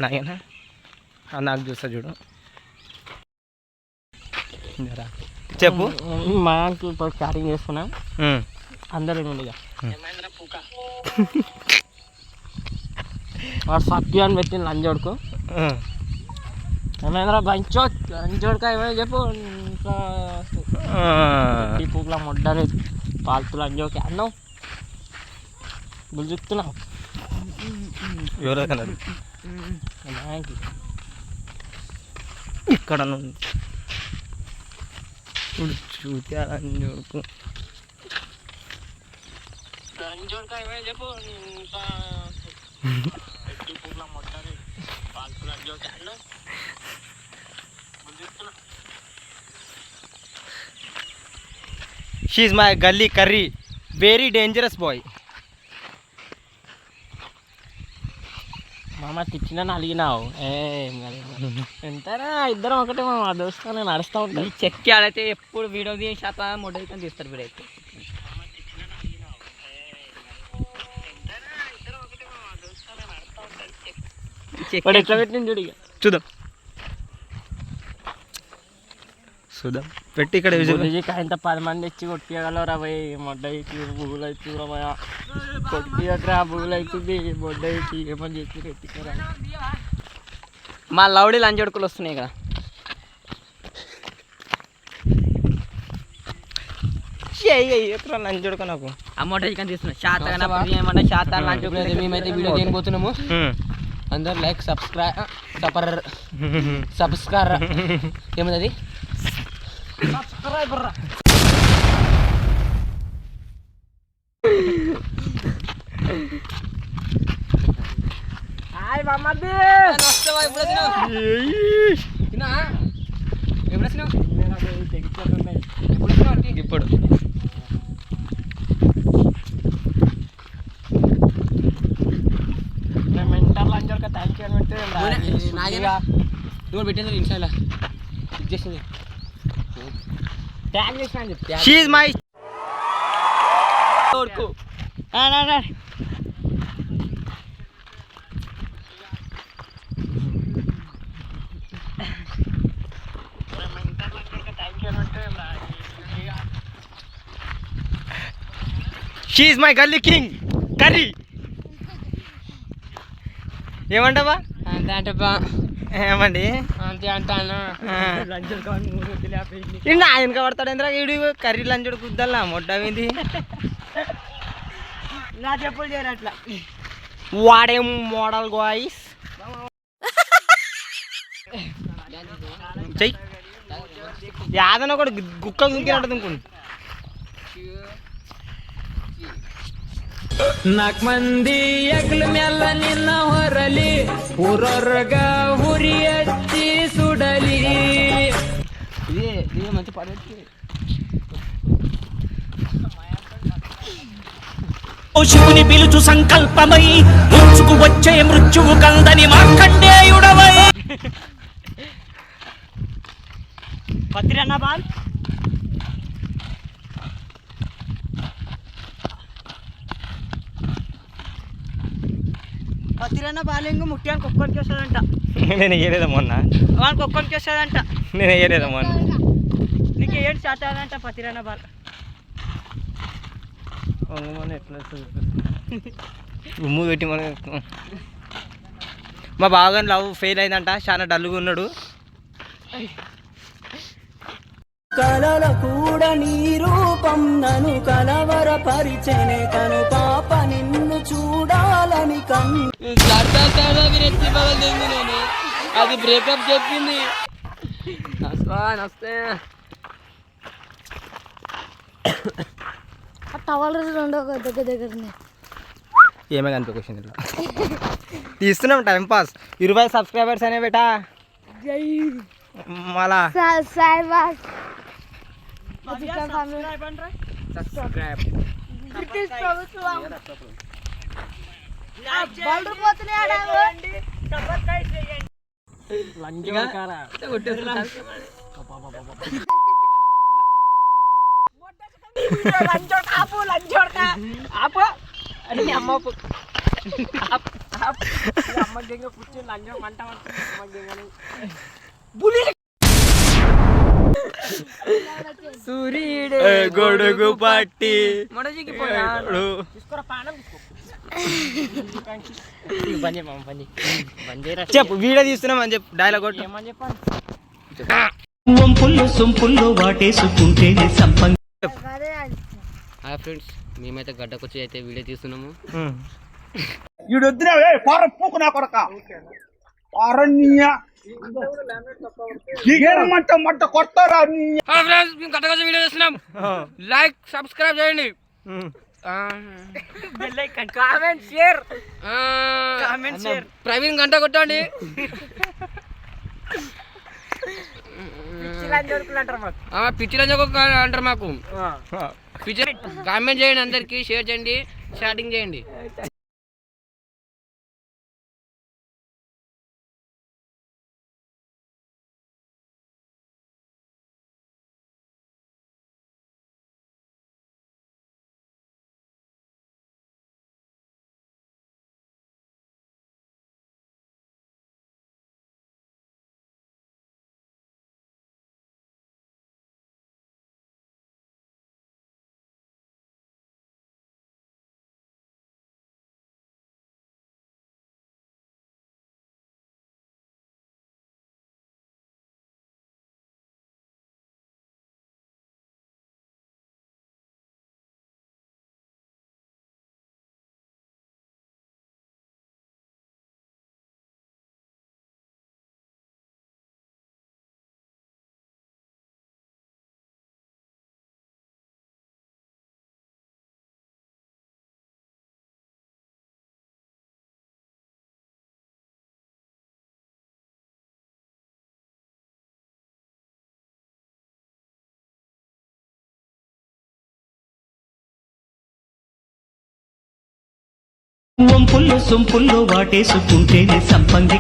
నాయనా నాకు చూస్తా చూడు చెప్పు. మా ఇప్పుడు స్టార్టింగ్ చేసుకున్నాం అందరూ నుండి వాడు సత్య అని పెట్టింది లంచోడుకు. ఏమైందిరా లంచోడుకా ఏమైనా చెప్పు. ఇంకా పూకులా మొడ్డని పాలతు లంచోకి అన్నావు గుర్తుతున్నావు ఎవరు ఇక్కడ చూతే లంచోడుకు లంచోడుకా ఏమైనా చెప్పు. ఇంకా పూకులా మొడ్డని పాలతు లంచోకి అన్నావు గుర్తుతున్నావు. షీ ఈజ్ మై గల్లీ కర్రీ, వెరీ డేంజరస్ బాయ్. మామ తిట్టినా అలిగినావు ఎంతైనా ఇద్దరం ఒకటే మా దోస్తు నేను నడుస్తూ ఉంటాను. చెక్కి ఆడైతే ఎప్పుడు వీడియో తీసాక మొడైతే తీస్తారు వీడైతే. ఎట్లా పెట్టింది చూడు. చూద్దాం చూద్దాం పెట్టి ఇక్కడ ఇంత 10 మంది ఇచ్చి కొట్టియగలరా పోయి మొడ్డకి బుగులు అవుతుంది రా కొట్టియకరా బుగులు అవుతుంది మొడ్డకి ఏమని చెప్పి రెట్టికరా. మా లౌడీ లంచొడుకులు వస్తున్నాయి ఇక్కడ. ఎక్కడ లంచొడుక నాకు అమౌంట్ చికెన్ తీసుకున్నా శాతం ఏమన్నా శాతం లంచొడుకు. మేమైతే వీడియో చేయబోతున్నాము. అందరు లైక్ సబ్స్క్రైబ్ ఏమది అది సబ్స్క్రైబర్. హాయ్ మమ్మది వస్తావా ఇప్పుడు ఇప్పుడు మెంటల్ లంచోడుక థ్యాంక్ యూ అని పెడితే పెట్టింది ఇన్స్టాలో ఇది చేసింది ట్యాగ్ చేసిన అని చెప్తే she is my she is my గల్లీ కింగ్ కర్రీ. ఏమంటావా అంతే అంటే ఏమండి అంతే అంటాను. ఆయన కబడతాడు ఎందుకు వీడు కర్రీ లంచోడు కుద్దల్లా మొడ్డమింది. నా చెప్పులు చేయరు అట్లా వాడేం మోడల్ గాయ్స్ చెయ్యి యాదన కూడా గుక్క గుంకినట్టు దుంకుంది. ನಾಲ್ಕು ಮಂದಿ ಎಗ್ಲ ಮೆಲ್ಲ ನಿನ್ನ ಹೊರಲಿ ಊರೊರ್ಗ ಹುರಿ ಹಚ್ಚಿ ಸುಡಲಿ. ಇದೇ ಮಂచి ಪಾಡ శివుని పిలుచు సంకల్పమై ముంచుకు వచ్చే మృత్యువు కందని మార్కండేయుడవై. పత్రిన్న బాల్ పత్రిన్న బాలింగ్ ముఖ్యానికి ఒక్కరికి వస్తుందంట. నేను వేయలేదా మొన్న వానికి ఒక్కరికి వస్తుందంట. నేను వేయలేదా మొన్న నీకు ఏడు శాతాలంట పత్రిన్న బాల్. ఎట్లా ఉమ్ము పెట్టి మన మా బాగా లవ్ ఫెయిల్ అయిందంట, చాలా డల్గా ఉన్నాడు. కలల కూడా నీ రూపం నన్ను కలవర పరిచనే కను పాప నిన్ను చూడాలని అది బ్రేకప్ చెప్పింది. నస్తే టవల్ రెండో దగ్గర ఏమే కనిపించింది ఇట్లా తీస్తున్నాం టైంపాస్. 20 సబ్స్క్రైబర్స్ అనే బేటా మళ్ళా అమ్మ దగ్గర కూర్చొని లంజం మంట పడుతుంది అమ్మ దగ్గర సూర్యుడే గొడుగు పట్టి మొడజికి తీసుకోరా పానం తీసుకో బంద్ చేయమా బంద్ చేయరా చెప్పు వీడియో తీస్తున్నాం అని చెప్పు డైలాగ్ కొట్టు. ఏమని చెప్పాలి వంపుల్లో సొంపుల్లో వాటేసుకుంటేనే సంపంగి. అదే హాయ్ ఫ్రెండ్స్, మేమైతే గడ్డకొచ్చి అయితే వీడియో తీస్తున్నాము. మేము గడ్డకొచ్చి వీడియో తీస్తున్నాం. లైక్ సబ్స్క్రైబ్ చేయండి, కామెంట్ షేర్ ప్రవీణ్ గంట కొట్టండి. పిచ్చిలో అంటారు మాకు. పిక్చర్ కామెంట్ చేయండి, అందరికి షేర్ చేయండి, షాటింగ్ చేయండి. వంపుల్లో సొంపుల్లో వాటేసుకుంటేనే సంపంగి.